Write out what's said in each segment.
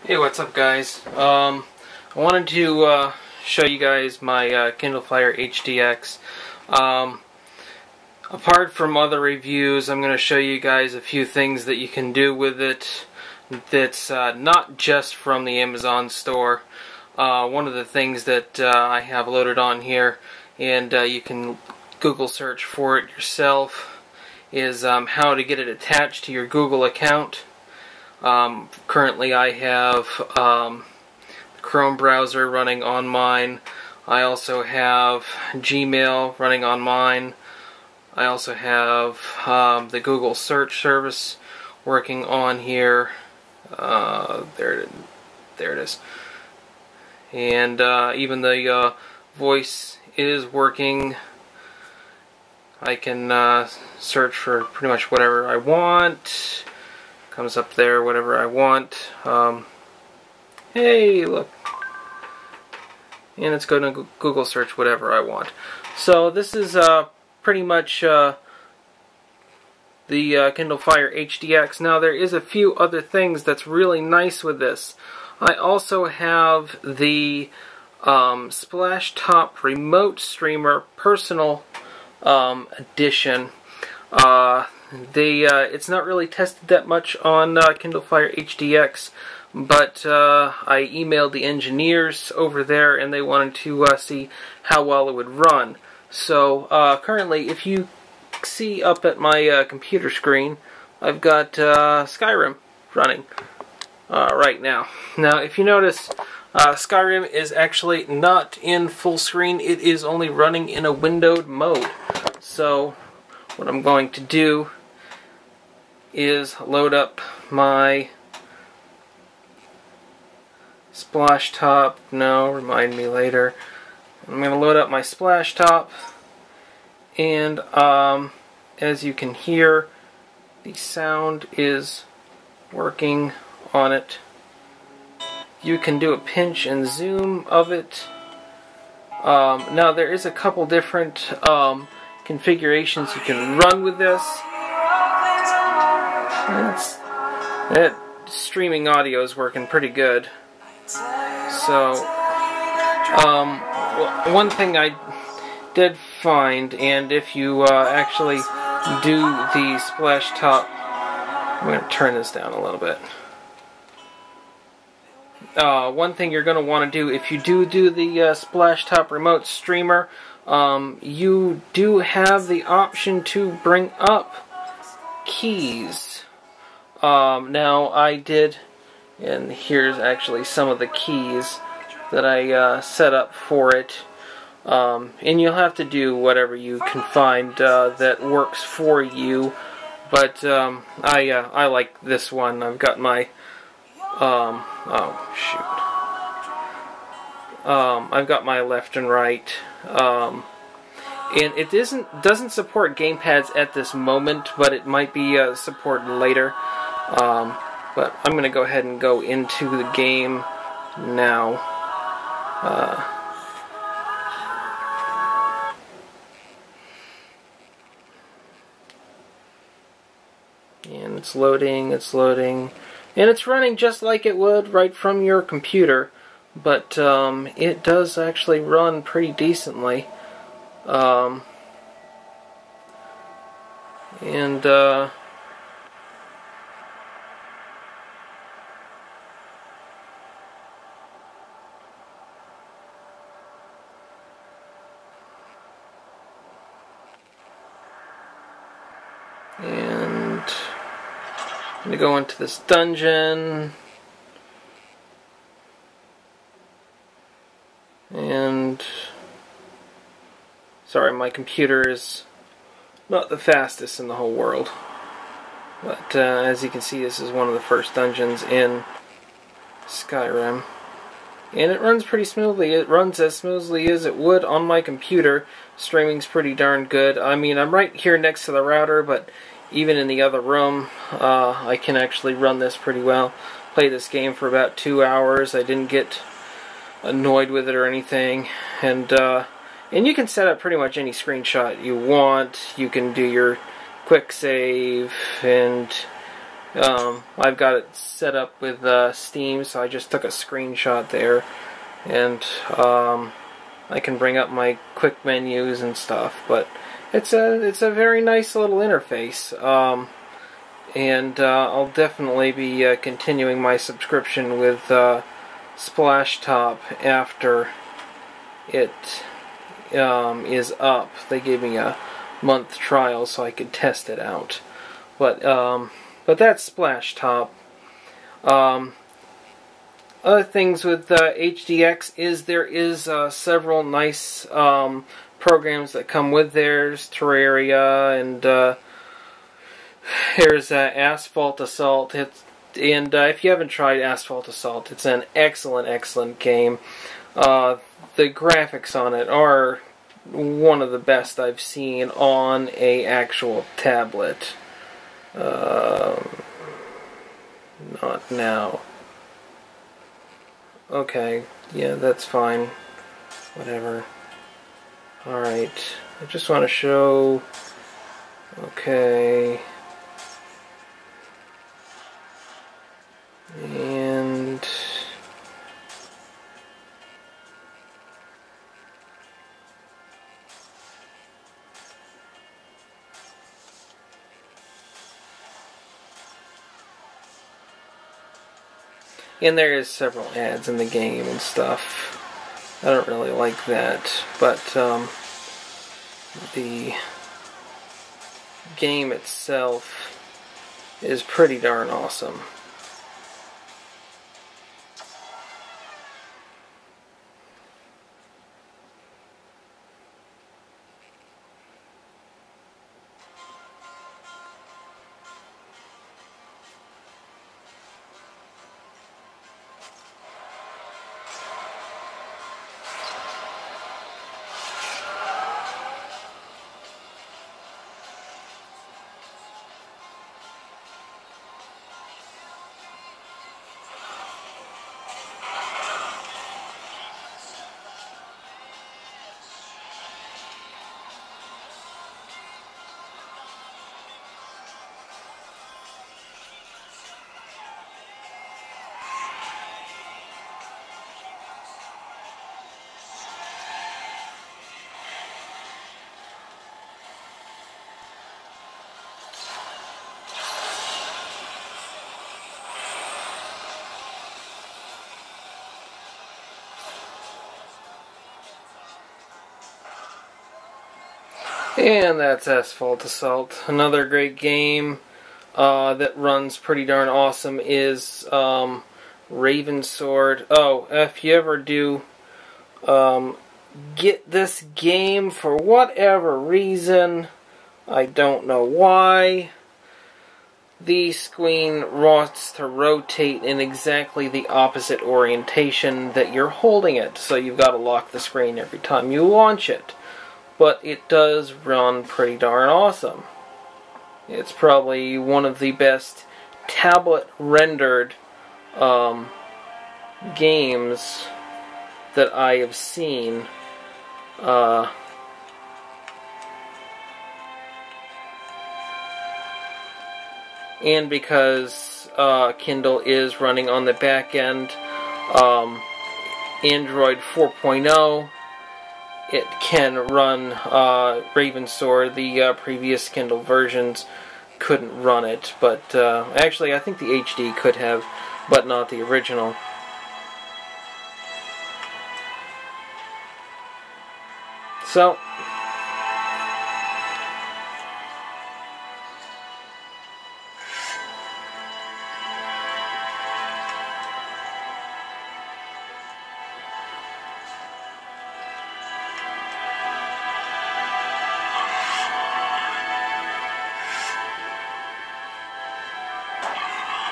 Hey, what's up, guys? I wanted to show you guys my Kindle Fire HDX. Apart from other reviews, I'm going to show you guys a few things that you can do with it that's not just from the Amazon store. One of the things that I have loaded on here, and you can Google search for it yourself, is how to get it attached to your Google account. Currently I have the Chrome browser running on mine. I also have Gmail running on mine. I also have the Google search service working on here. There it is. And even the voice is working. I can search for pretty much whatever I want. Comes up there, whatever I want. Hey, look. And it's going to Google search whatever I want. So this is pretty much the Kindle Fire HDX. Now there is a few other things that's really nice with this. I also have the Splashtop Remote Streamer Personal Edition. It's not really tested that much on Kindle Fire HDX, but I emailed the engineers over there and they wanted to see how well it would run. So currently, if you see up at my computer screen, I've got Skyrim running right now. Now if you notice, Skyrim is actually not in full screen. It is only running in a windowed mode. So what I'm going to do is load up my Splashtop. No, remind me later. I'm going to load up my Splashtop, and as you can hear, the sound is working on it. You can do a pinch and zoom of it. Now there is a couple different configurations you can run with this. That streaming audio is working pretty good. So, one thing I did find, and if you actually do the Splashtop, I'm going to turn this down a little bit. One thing you're going to want to do, if you do the Splashtop Remote Streamer, you do have the option to bring up keys. Now I did, and here's actually some of the keys that I set up for it. And you'll have to do whatever you can find that works for you. But I like this one. I've got my I've got my left and right. And it doesn't support gamepads at this moment, but it might be supported later. But I'm going to go ahead and go into the game now. And it's loading, and it's running just like it would right from your computer, but it does actually run pretty decently. And I'm going to go into this dungeon, and sorry, my computer is not the fastest in the whole world, but as you can see, this is one of the first dungeons in Skyrim, and it runs pretty smoothly. It runs as smoothly as it would on my computer. Streaming's pretty darn good. I mean, I'm right here next to the router, but even in the other room, I can actually run this pretty well. Played this game for about 2 hours. I didn't get annoyed with it or anything, and you can set up pretty much any screenshot you want. You can do your quick save, and I've got it set up with Steam, so I just took a screenshot there, and I can bring up my quick menus and stuff. But it's a very nice little interface, and I'll definitely be continuing my subscription with Splashtop after it is up. They gave me a month trial so I could test it out. But that's Splashtop. Other things with HDX is there is several nice programs that come with theirs. Terraria, and there's Asphalt Assault. If you haven't tried Asphalt Assault, it's an excellent game. The graphics on it are one of the best I've seen on a actual tablet. Not now. Okay, yeah, that's fine. Whatever. Alright, I just want to show... Okay... And... And there is several ads in the game and stuff. I don't really like that, but the game itself is pretty darn awesome. And that's Asphalt Assault. Another great game that runs pretty darn awesome is Raven Sword. Oh, if you ever do get this game for whatever reason, I don't know why, the screen wants to rotate in exactly the opposite orientation that you're holding it. So you've got to lock the screen every time you launch it. But it does run pretty darn awesome. It's probably one of the best tablet-rendered games that I have seen. And because Kindle is running on the back end, Android 4.0, it can run Raven Sword. The previous Kindle versions couldn't run it, but actually I think the HD could have, but not the original. So,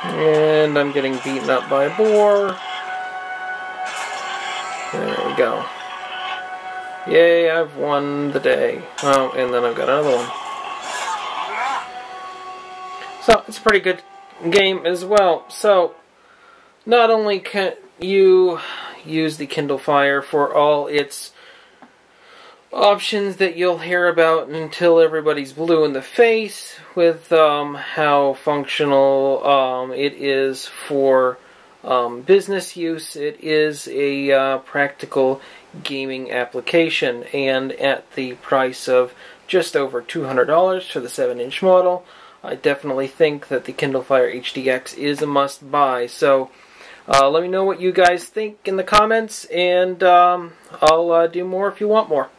and I'm getting beaten up by a boar. There we go. Yay, I've won the day. Oh, and then I've got another one. So, it's a pretty good game as well. So, not only can you use the Kindle Fire for all its options that you'll hear about until everybody's blue in the face with how functional it is for business use. It is a practical gaming application, and at the price of just over $200 for the 7-inch model, I definitely think that the Kindle Fire HDX is a must-buy. So let me know what you guys think in the comments, and I'll do more if you want more.